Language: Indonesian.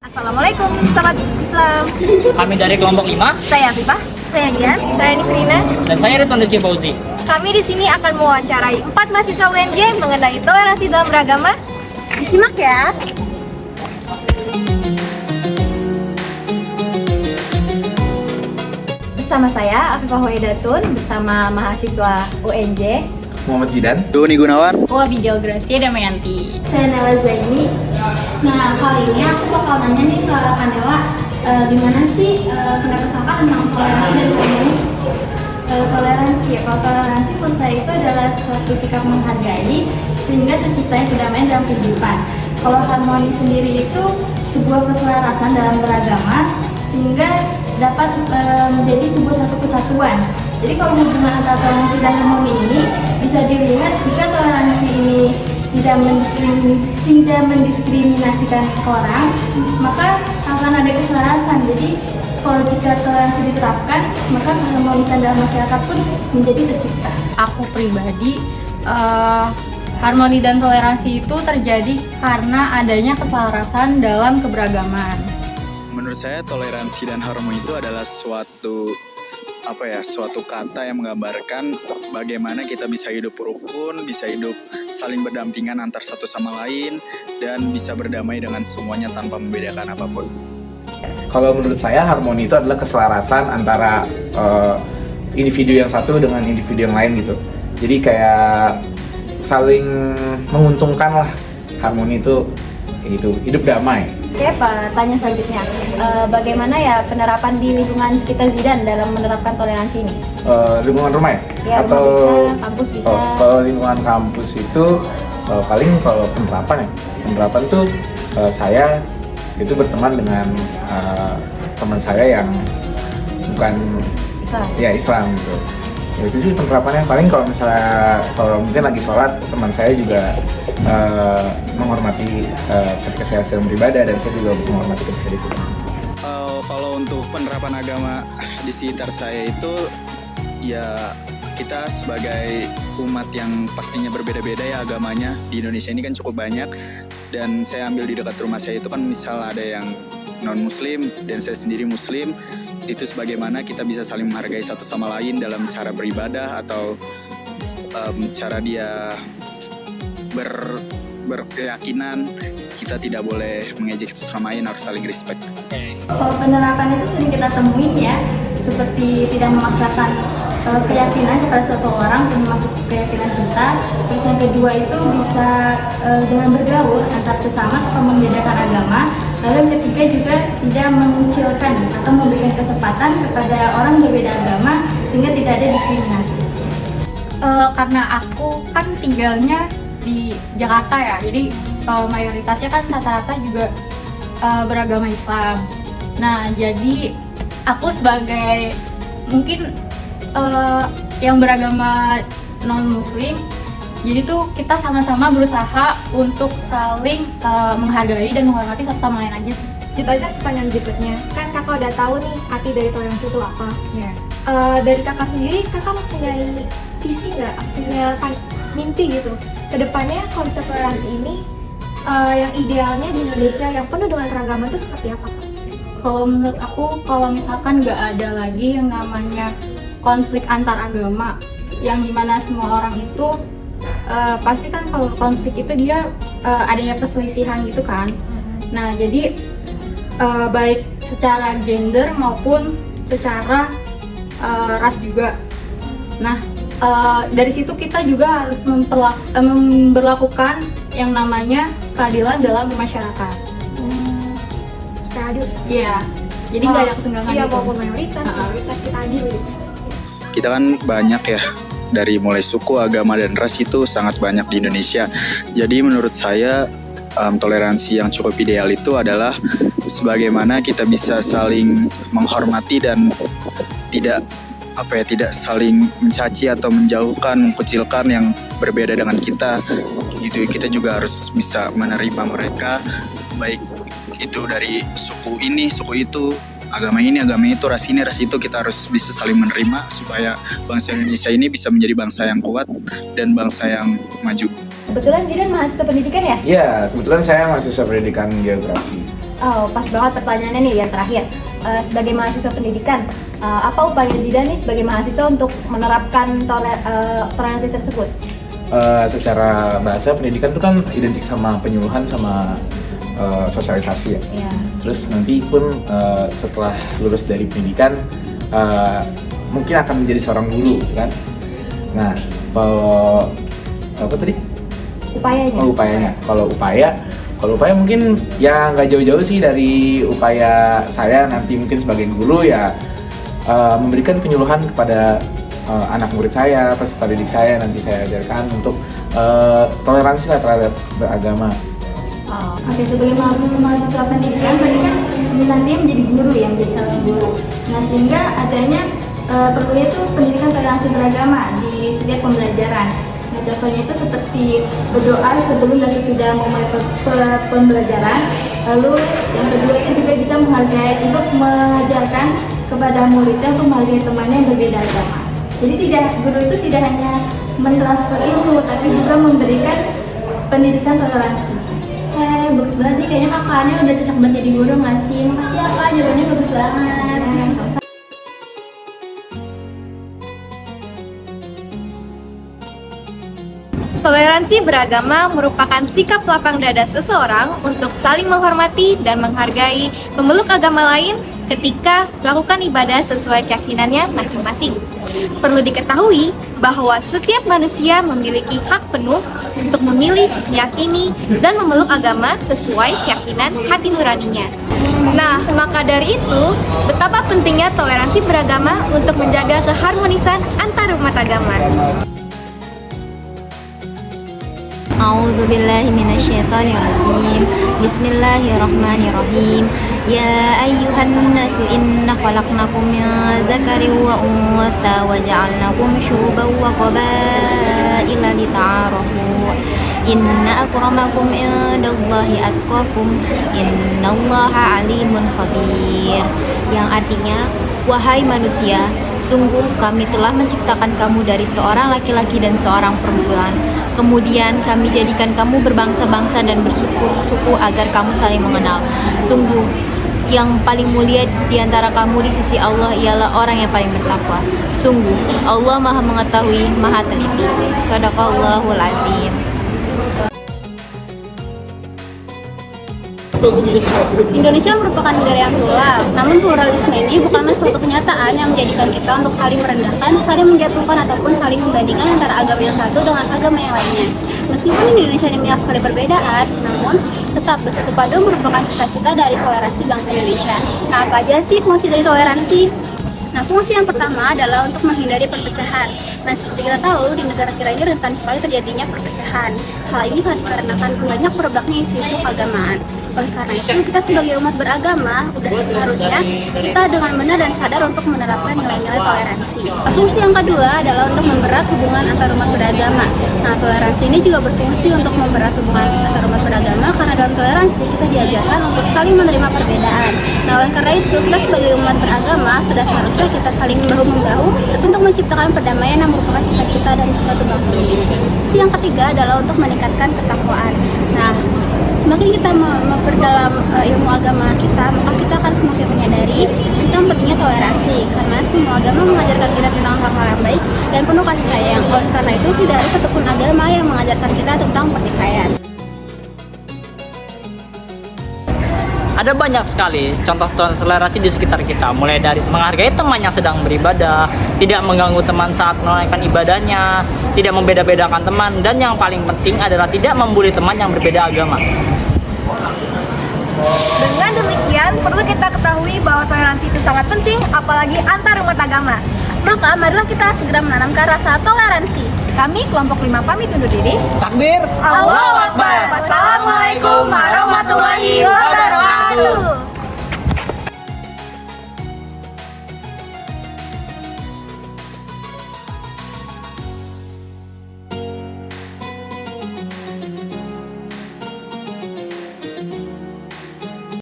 Assalamualaikum, sahabat Islam. Kami dari kelompok 5 Saya Afifah, saya Gian, saya Nisrina. dan saya Ridwan Rizky Fauzi. Kami di sini akan mewawancarai 4 mahasiswa UNJ mengenai toleransi dalam beragama. Disimak ya. Bersama saya Afifah Waidatun bersama mahasiswa UNJ. Muhammad Zidan. Doni Gunawan. Abigail Gracia Damayanti. Saya Nela Zaini. Nah, kali ini aku bakal nanya nih ke Kak Nela, gimana sih pendapat kakak tentang toleransi dan harmoni? Toleransi ya, kalau toleransi menurut saya itu adalah suatu sikap menghargai sehingga terciptanya kedamaian dalam kehidupan. Kalau harmoni sendiri itu sebuah keselarasan dalam beragama sehingga dapat menjadi sebuah satu kesatuan. Jadi kalau hubungan antara toleransi dan harmoni ini bisa dilihat jika toleransi ini tidak mendiskriminasikan orang, maka akan ada keselarasan. Jadi kalau jika toleransi diterapkan, maka keharmonisan dalam masyarakat pun menjadi tercipta. Aku pribadi, harmoni dan toleransi itu terjadi karena adanya keselarasan dalam keberagaman. Menurut saya toleransi dan harmoni itu adalah suatu kata yang menggambarkan bagaimana kita bisa hidup rukun, bisa hidup saling berdampingan antar satu sama lain, dan bisa berdamai dengan semuanya tanpa membedakan apapun. Kalau menurut saya harmoni itu adalah keselarasan antara individu yang satu dengan individu yang lain gitu. Jadi kayak saling menguntungkan lah. Harmoni itu kayak gitu, hidup damai. Oke, pertanyaan selanjutnya, bagaimana ya penerapan di lingkungan sekitar Zidan dalam menerapkan toleransi ini? Lingkungan rumah ya? Ya, rumah bisa, kampus bisa. Kalau lingkungan kampus itu paling kalau penerapan tuh saya itu berteman dengan teman saya yang bukan Islam. ya Islam gitu. Ya, itu sih penerapannya. Paling kalau misalnya kalau mungkin lagi sholat, teman saya juga menghormati ketika saya sedang beribadah, dan saya juga menghormati ketika di situ. Kalau untuk penerapan agama di sekitar saya itu, ya kita sebagai umat yang pastinya berbeda-beda ya agamanya. Di Indonesia ini kan cukup banyak, dan saya ambil di dekat rumah saya itu kan misal ada yang non-muslim dan saya sendiri muslim. Itu sebagaimana kita bisa saling menghargai satu sama lain dalam cara beribadah atau cara dia berkeyakinan. Kita tidak boleh mengejek satu sama lain, harus saling respect. Kalau penerapan itu sering kita temuin ya, seperti tidak memaksakan keyakinan kepada suatu orang termasuk keyakinan kita. Terus yang kedua itu bisa dengan bergaul antar sesama tanpa membedakan agama. Lalu yang ketiga juga tidak mengucilkan atau memberikan kesempatan kepada orang berbeda agama sehingga tidak ada diskriminasi. Karena aku kan tinggalnya di Jakarta ya, jadi mayoritasnya kan rata-rata juga beragama Islam. Nah, jadi aku sebagai mungkin yang beragama non-muslim, jadi tuh kita sama-sama berusaha untuk saling menghargai dan menghormati satu sama lain aja sih. Kita aja pertanyaan berikutnya, kan kakak udah tahu nih arti dari toleransi itu apa. Ya. Dari kakak sendiri, kakak mempunyai visi nggak, punya mimpi gitu kedepannya konsep toleransi ini yang idealnya di Indonesia yang penuh dengan keragaman itu seperti apa, Kak? Kalau menurut aku, kalau misalkan nggak ada lagi yang namanya konflik antar agama, yang dimana semua orang itu pasti kan kalau konflik itu dia adanya perselisihan gitu kan. Nah, jadi baik secara gender maupun secara ras juga. Nah, dari situ kita juga harus memperlakukan yang namanya keadilan dalam masyarakat. Supaya adil. Iya. Jadi nggak ada kesenggangan Iya, gitu. maupun mayoritas kita adil gitu. Kita kan banyak ya, dari mulai suku, agama, dan ras itu sangat banyak di Indonesia. Jadi menurut saya toleransi yang cukup ideal itu adalah sebagaimana kita bisa saling menghormati dan tidak saling mencaci atau menjauhkan, mengkucilkan yang berbeda dengan kita. Gitu, kita juga harus bisa menerima mereka, baik itu dari suku ini, suku itu, agama ini, agama itu, ras ini, ras itu. Kita harus bisa saling menerima supaya bangsa Indonesia ini bisa menjadi bangsa yang kuat dan bangsa yang maju. Kebetulan Zidan mahasiswa pendidikan ya? Iya, kebetulan saya mahasiswa pendidikan geografi. Oh, pas banget pertanyaannya nih yang terakhir. Sebagai mahasiswa pendidikan, apa upaya Zidan nih sebagai mahasiswa untuk menerapkan toleransi tersebut? Secara bahasa pendidikan itu kan identik sama penyuluhan sama sosialisasi ya. Iya. Terus nanti pun setelah lulus dari pendidikan mungkin akan menjadi seorang guru gitu kan. Nah, kalau apa tadi? Upayanya. Oh, upayanya. Kalau upaya mungkin ya nggak jauh-jauh sih dari upaya saya nanti mungkin sebagai guru ya, memberikan penyuluhan kepada anak murid saya, peserta didik saya, nanti saya ajarkan untuk toleransi lah terhadap beragama. Oke, sebagai mahasiswa pendidikan, tadi kan nanti menjadi guru ya, menjadi seorang guru. Nah, sehingga adanya perlunya itu pendidikan toleransi beragama di setiap pembelajaran. Nah, contohnya itu seperti berdoa sebelum dan sesudah memulai pembelajaran. Lalu yang kedua itu juga bisa menghargai, untuk mengajarkan kepada muridnya untuk menghargai temannya yang berbeda agama. Jadi guru itu tidak hanya mentransfer ilmu, tapi juga memberikan pendidikan toleransi. Bagus banget nih, kayaknya kakaknya udah cocok banget jadi guru nggak sih? Makasih ya kak, jawabannya bagus banget. Toleransi beragama merupakan sikap lapang dada seseorang untuk saling menghormati dan menghargai pemeluk agama lain ketika melakukan ibadah sesuai keyakinannya masing-masing. Perlu diketahui bahwa setiap manusia memiliki hak penuh untuk memilih, meyakini, dan memeluk agama sesuai keyakinan hati nuraninya. Nah, maka dari itu, betapa pentingnya toleransi beragama untuk menjaga keharmonisan antar umat agama. A'udzu billahi minasyaitonir rajim. Bismillahirrahmanirrahim. Ya ayyuhan nasu inna khalaqnakum min dzakarin wa untha wa ja'alnakum syu'uban wa qabaila lita'arafu. Inna akramakum indallahi atqakum. Innallaha alimun khabir. Yang artinya, wahai manusia, sungguh kami telah menciptakan kamu dari seorang laki-laki dan seorang perempuan. Kemudian kami jadikan kamu berbangsa-bangsa dan bersuku-suku agar kamu saling mengenal. Sungguh, yang paling mulia di antara kamu di sisi Allah ialah orang yang paling bertakwa. Sungguh, Allah Maha Mengetahui, Maha Teliti. Shadaqallahul Azim. Indonesia merupakan negara yang plural, namun pluralisme ini bukanlah suatu kenyataan yang menjadikan kita untuk saling merendahkan, saling menjatuhkan, ataupun saling membandingkan antara agama yang satu dengan agama yang lainnya. Meskipun Indonesia ini banyak sekali perbedaan, namun tetap bersatu padu merupakan cita-cita dari toleransi bangsa Indonesia. Nah, apa aja sih fungsi dari toleransi? Nah, fungsi yang pertama adalah untuk menghindari perpecahan. Nah, seperti kita tahu, di negara kita ini rentan sekali terjadinya perpecahan. Hal ini dikarenakan banyak merebaknya isu-isu keagamaan. Oleh karena itu, kita sebagai umat beragama, udah seharusnya kita dengan benar dan sadar untuk menerapkan nilai-nilai toleransi. Fungsi yang kedua adalah untuk mempererat hubungan antar umat beragama. Nah, toleransi ini juga berfungsi untuk mempererat hubungan antar umat beragama, karena dalam toleransi kita diajarkan untuk saling menerima perbedaan. Nah, oleh karena itu, kita sebagai umat beragama sudah seharusnya kita saling bahu-membahu untuk menciptakan perdamaian yang merupakan cita-cita dari suatu bangsa Indonesia. Yang ketiga adalah untuk meningkatkan ketakwaan. Nah, semakin kita memperdalam ilmu agama kita, maka kita akan semakin menyadari tentang pentingnya toleransi, karena semua agama mengajarkan kita tentang hal-hal yang baik dan penuh kasih sayang. Oleh karena itu, tidak ada satupun agama yang mengajarkan kita tentang pertikaian. Ada banyak sekali contoh toleransi di sekitar kita, mulai dari menghargai teman yang sedang beribadah, tidak mengganggu teman saat menunaikan ibadahnya, tidak membeda-bedakan teman, dan yang paling penting adalah tidak membuli teman yang berbeda agama. Dengan demikian, perlu kita ketahui bahwa toleransi itu sangat penting, apalagi antar umat agama. Maka, marilah kita segera menanamkan rasa toleransi. Kami, kelompok 5 pamit undur diri. Takbir! Allahu Akbar! Wassalamualaikum warahmatullahi wabarakatuh.